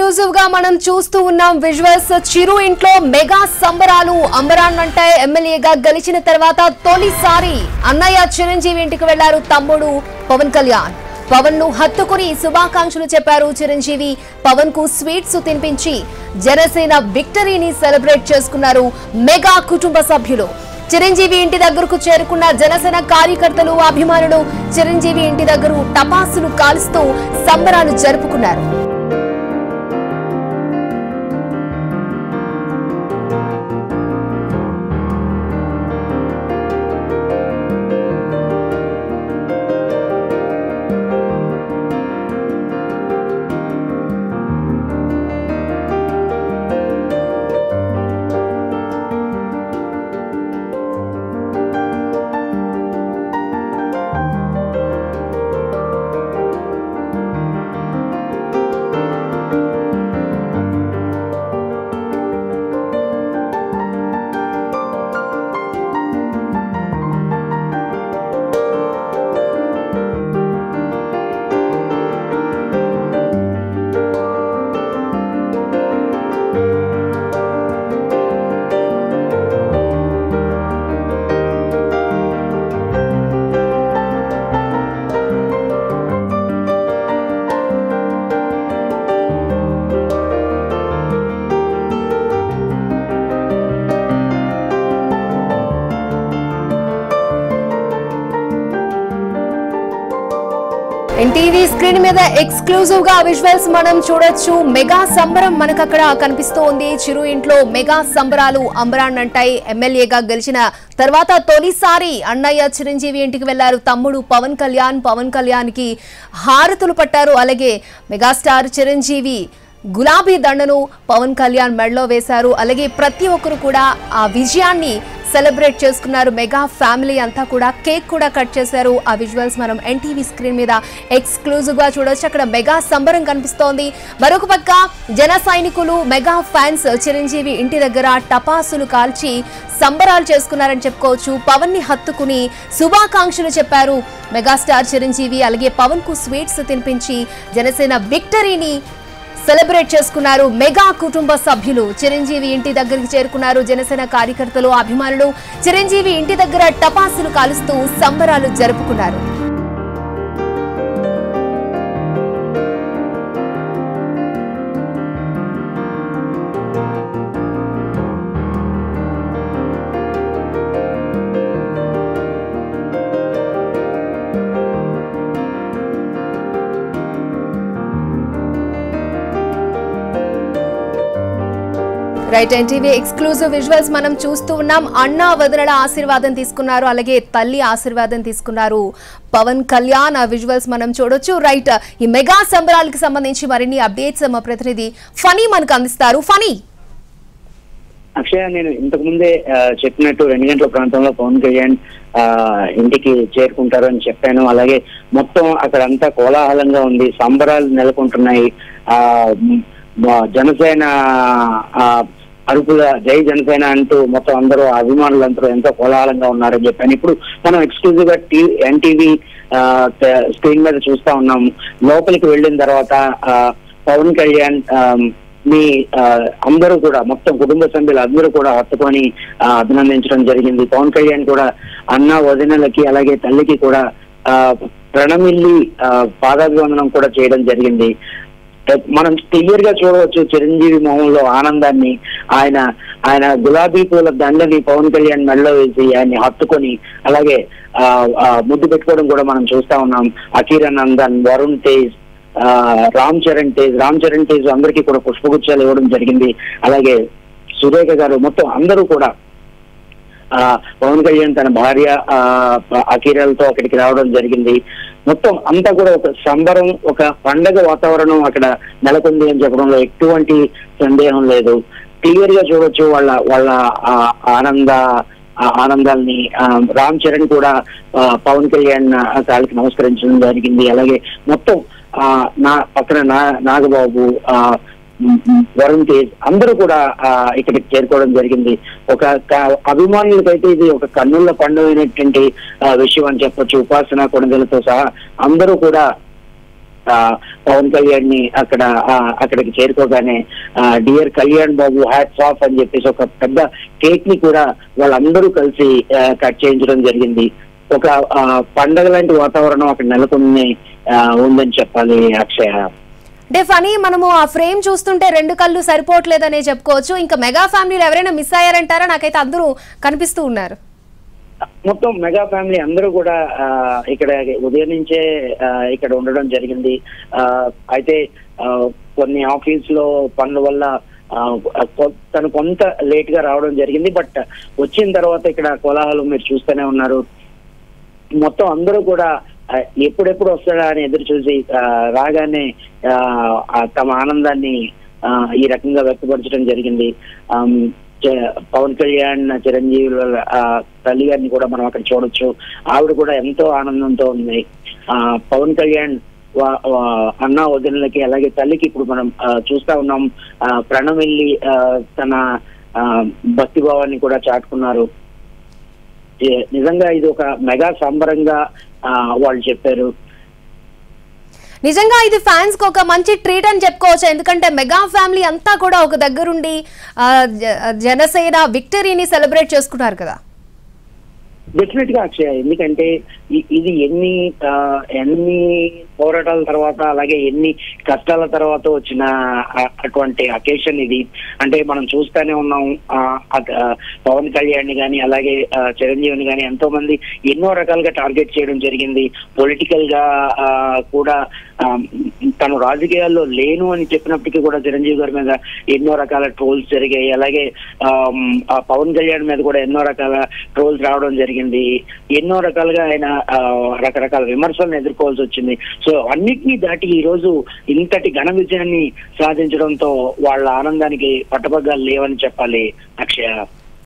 Exclusive గా మనం చూస్తూ ఉన్నాం విజువల్స్. చిరు ఇంట్లో మెగా సంబరాలు. అంబరాన్ అంటే ఎమ్మెల్యేగా గెలిచిన తర్వాత తొలిసారి అన్నయ్య చిరంజీవి ఇంటికి వెళ్లారు తమ్ముడు పవన్ కళ్యాణ్. పవన్ ను హత్తుకుని శుభాకాంక్షలు చెప్పారు చిరంజీవి. పవన్ కు స్వీట్స్ తినిపించి జనసేన విక్టరీని సెలబ్రేట్ చేసుకున్నారు మెగా కుటుంబ సభ్యులు. చిరంజీవి ఇంటి దగ్గరకు చేరుకున్న జనసేన కార్యకర్తలు, అభిమానులు చిరంజీవి ఇంటి దగ్గర టపాసులు కాలుస్తూ సంబరాలు జరుపుకున్నారు. ఎన్టీవీ స్క్రీన్ మీద ఎక్స్క్లూజివ్ గా విజువల్స్ మనం చూడొచ్చు. మెగా సంబరం మనకు అక్కడ కనిపిస్తోంది. చిరు ఇంట్లో మెగా సంబరాలు. అంబరాన్ అంటాయి ఎమ్మెల్యేగా గెలిచిన తర్వాత తొలిసారి అన్నయ్య చిరంజీవి ఇంటికి వెళ్లారు తమ్ముడు పవన్ కళ్యాణ్. పవన్ కళ్యాణ్ కి హారతులు పట్టారు. అలాగే మెగాస్టార్ చిరంజీవి గులాబీ దండను పవన్ కళ్యాణ్ మెడలో వేశారు. అలాగే ప్రతి ఒక్కరు కూడా ఆ విజయాన్ని సెలబ్రేట్ చేసుకున్నారు. మెగా ఫ్యామిలీ అంతా కూడా కేక్ కూడా కట్ చేశారు. ఆ విజువల్స్ మనం ఎన్టీవీ స్క్రీన్ మీద ఎక్స్క్లూజివ్ గా చూడొచ్చు. అక్కడ మెగా సంబరం కనిపిస్తోంది. మరొక పక్క జన సైనికులు, మెగా ఫ్యాన్స్ చిరంజీవి ఇంటి దగ్గర టపాసులు కాల్చి సంబరాలు చేసుకున్నారని చెప్పుకోవచ్చు. పవన్ ని హత్తుకుని శుభాకాంక్షలు చెప్పారు మెగాస్టార్ చిరంజీవి. అలాగే పవన్ కు స్వీట్స్ తినిపించి జనసేన విక్టరీని సెలబ్రేట్ చేసుకున్నారు మెగా కుటుంబ సభ్యులు. చిరంజీవి ఇంటి దగ్గరికి చేరుకున్నారు జనసేన కార్యకర్తలు, అభిమానులు చిరంజీవి ఇంటి దగ్గర టపాసులు కాలుస్తూ సంబరాలు జరుపుకున్నారు. రైట్, ఎన్టీవీ ఎక్స్క్లూజివ్ విజువల్స్ మనం చూస్తూ ఉన్నాం. అన్న వదనల ఆశీర్వాదం తీసుకున్నారు. అలాగే తల్లి ఆశీర్వాదం తీసుకున్నారు పవన్ కళ్యాణ్. ఆ విజువల్స్ మనం చూడొచ్చు. రైట్, ఈ మెగా సంబరాలకు సంబంధించి మరిన్ని అప్డేట్స్ మా ప్రతినిధి ఫనీ మనకు అందిస్తారు. ఫనీ. అక్షయ, నేను ఇంతకు ముందే చెప్పినట్టు 2 గంటల ప్రాంతంలో పవన్ కళ్యాణ్ ఇంటికి చేరుకుంటారు అని చెప్పాను. అలాగే మొత్తం అక్కడంతా కోలాహలంగా ఉంది, సంబరాలు నెలకొంటున్నాయి. జనసేన అరుపుల జై జనసేన అంటూ మొత్తం అందరూ అభిమానులందరూ ఎంతో కోలాహలంగా ఉన్నారని చెప్పాను. ఇప్పుడు మనం ఎక్స్క్లూజివ్ గా ఎన్టీవీ స్క్రీన్ మీద చూస్తా ఉన్నాం. లోపలికి వెళ్ళిన తర్వాత పవన్ కళ్యాణ్ మీ అందరూ కూడా మొత్తం కుటుంబ సభ్యులు అందరూ కూడా హత్తుకొని అభినందించడం జరిగింది. పవన్ కళ్యాణ్ కూడా అన్న వదినలకి అలాగే తల్లికి కూడా ప్రణమిల్లి పాదాభివందనం కూడా చేయడం జరిగింది. మనం క్లియర్ గా చూడవచ్చు చిరంజీవి మొహంలో ఆనందాన్ని. ఆయన గులాబీ పూల దండని పవన్ కళ్యాణ్ మెడలో వేసి ఆయన్ని హత్తుకొని అలాగే ముద్దు పెట్టుకోవడం కూడా మనం చూస్తా ఉన్నాం. అకిరానందన్, వరుణ్ తేజ్, రామ్ చరణ్ తేజ్ అందరికీ కూడా పుష్పగుచ్చాలు ఇవ్వడం జరిగింది. అలాగే సురేఖ గారు, మొత్తం అందరూ కూడా పవన్ కళ్యాణ్ తన భార్య అకీరాలతో అక్కడికి రావడం జరిగింది. మొత్తం అంతా కూడా ఒక సంబరం, ఒక పండగ వాతావరణం అక్కడ నెలకొంది అని చెప్పడంలో ఎటువంటి సందేహం లేదు. క్లియర్ గా చూడొచ్చు వాళ్ళ ఆనందాల్ని. రామ్ చరణ్ కూడా పవన్ కళ్యాణ్ కాళ్ళకి నమస్కరించడం జరిగింది. అలాగే మొత్తం నా పక్కన నాగబాబు, వరుణ్ తేజ్ అందరూ కూడా ఇక్కడికి చేరుకోవడం జరిగింది. ఒక అభిమానులకైతే ఇది ఒక కన్నుల పండుగైనటువంటి విషయం అని చెప్పొచ్చు. ఉపాసన కొనగలతో సహా అందరూ కూడా పవన్ కళ్యాణ్ ని అక్కడికి చేరుకోగానే dear Kalyan Babu hats off అని చెప్పేసి ఒక పెద్ద కేక్ ని కూడా వాళ్ళందరూ కలిసి కట్ చేయించడం జరిగింది. ఒక పండగ లాంటి వాతావరణం అక్కడ నెలకొని ఉందని చెప్పాలి అక్షయ. అంటే ఫనీ మనము ఆ ఫ్రేమ్ చూస్తుంటే 2 కళ్ళు సరిపోవట్లేదనే చెప్పుకోవచ్చు. ఇంకా మెగా ఫ్యామిలీలో ఎవరైనా మిస్ అయ్యారంటారా? నాకైతే అందరూ కనిపిస్తూ ఉన్నారు. మొత్తం మెగా ఫ్యామిలీ అందరూ కూడా ఇక్కడ ఉదయం నుంచే ఇక్కడ ఉండడం జరిగింది. అయితే కొన్ని ఆఫీస్ లో పనుల వల్ల తను కొంత లేట్ గా రావడం జరిగింది. బట్ వచ్చిన తర్వాత ఇక్కడ కోలాహలం మీరు చూస్తూనే ఉన్నారు. మొత్తం అందరూ కూడా ఎప్పుడెప్పుడు వస్తాడా అని ఎదురు చూసి రాగానే తమ ఆనందాన్ని ఈ రకంగా వ్యక్తపరచడం జరిగింది. పవన్ కళ్యాణ్ చిరంజీవి తల్లి గారిని కూడా మనం అక్కడ చూడొచ్చు. ఆవిడ కూడా ఎంతో ఆనందంతో ఉంది. పవన్ కళ్యాణ్ అన్న వదినలకి అలాగే తల్లికి ఇప్పుడు మనం చూస్తా ఉన్నాం. ప్రణం వెళ్ళి తన భక్తిభావాన్ని కూడా చాటుకున్నారు. నిజంగా ఇది ఒక మెగా సంబరంగా వాళ్ళు చెప్పారు. నిజంగా ఇది ఫ్యాన్స్ కి ఒక మంచి ట్రీట్ అని చెప్పుకోవచ్చు. ఎందుకంటే మెగా ఫ్యామిలీ అంతా కూడా ఒక దగ్గరుండి జనసేన విక్టరీని సెలబ్రేట్ చేసుకున్నారు కదా. డెఫినెట్ గా అక్షయ, ఎందుకంటే ఇది ఎన్ని పోరాటాల తర్వాత అలాగే ఎన్ని కష్టాల తర్వాత వచ్చిన అటువంటి అకేషన్ ఇది. అంటే మనం చూస్తూనే ఉన్నాం పవన్ కళ్యాణ్ ని కానీ అలాగే చిరంజీవిని కానీ ఎంతో మంది ఎన్నో రకాలుగా టార్గెట్ చేయడం జరిగింది. పొలిటికల్ గా కూడా తను రాజకీయాల్లో లేను అని చెప్పినప్పటికీ కూడా చిరంజీవి గారి మీద ఎన్నో రకాల ట్రోల్స్ జరిగాయి. అలాగే పవన్ కళ్యాణ్ మీద కూడా ఎన్నో రకాల ట్రోల్స్ రావడం జరిగింది. ఎన్నో రకాలుగా ఆయన రకరకాల విమర్శలను ఎదుర్కోవాల్సి వచ్చింది. సో అన్నిటినీ దాటి ఈ రోజు ఇంతటి ఘన విజయాన్ని సాధించడంతో వాళ్ళ ఆనందానికి పట్టపగ్గాలు లేవని చెప్పాలి అక్షయ.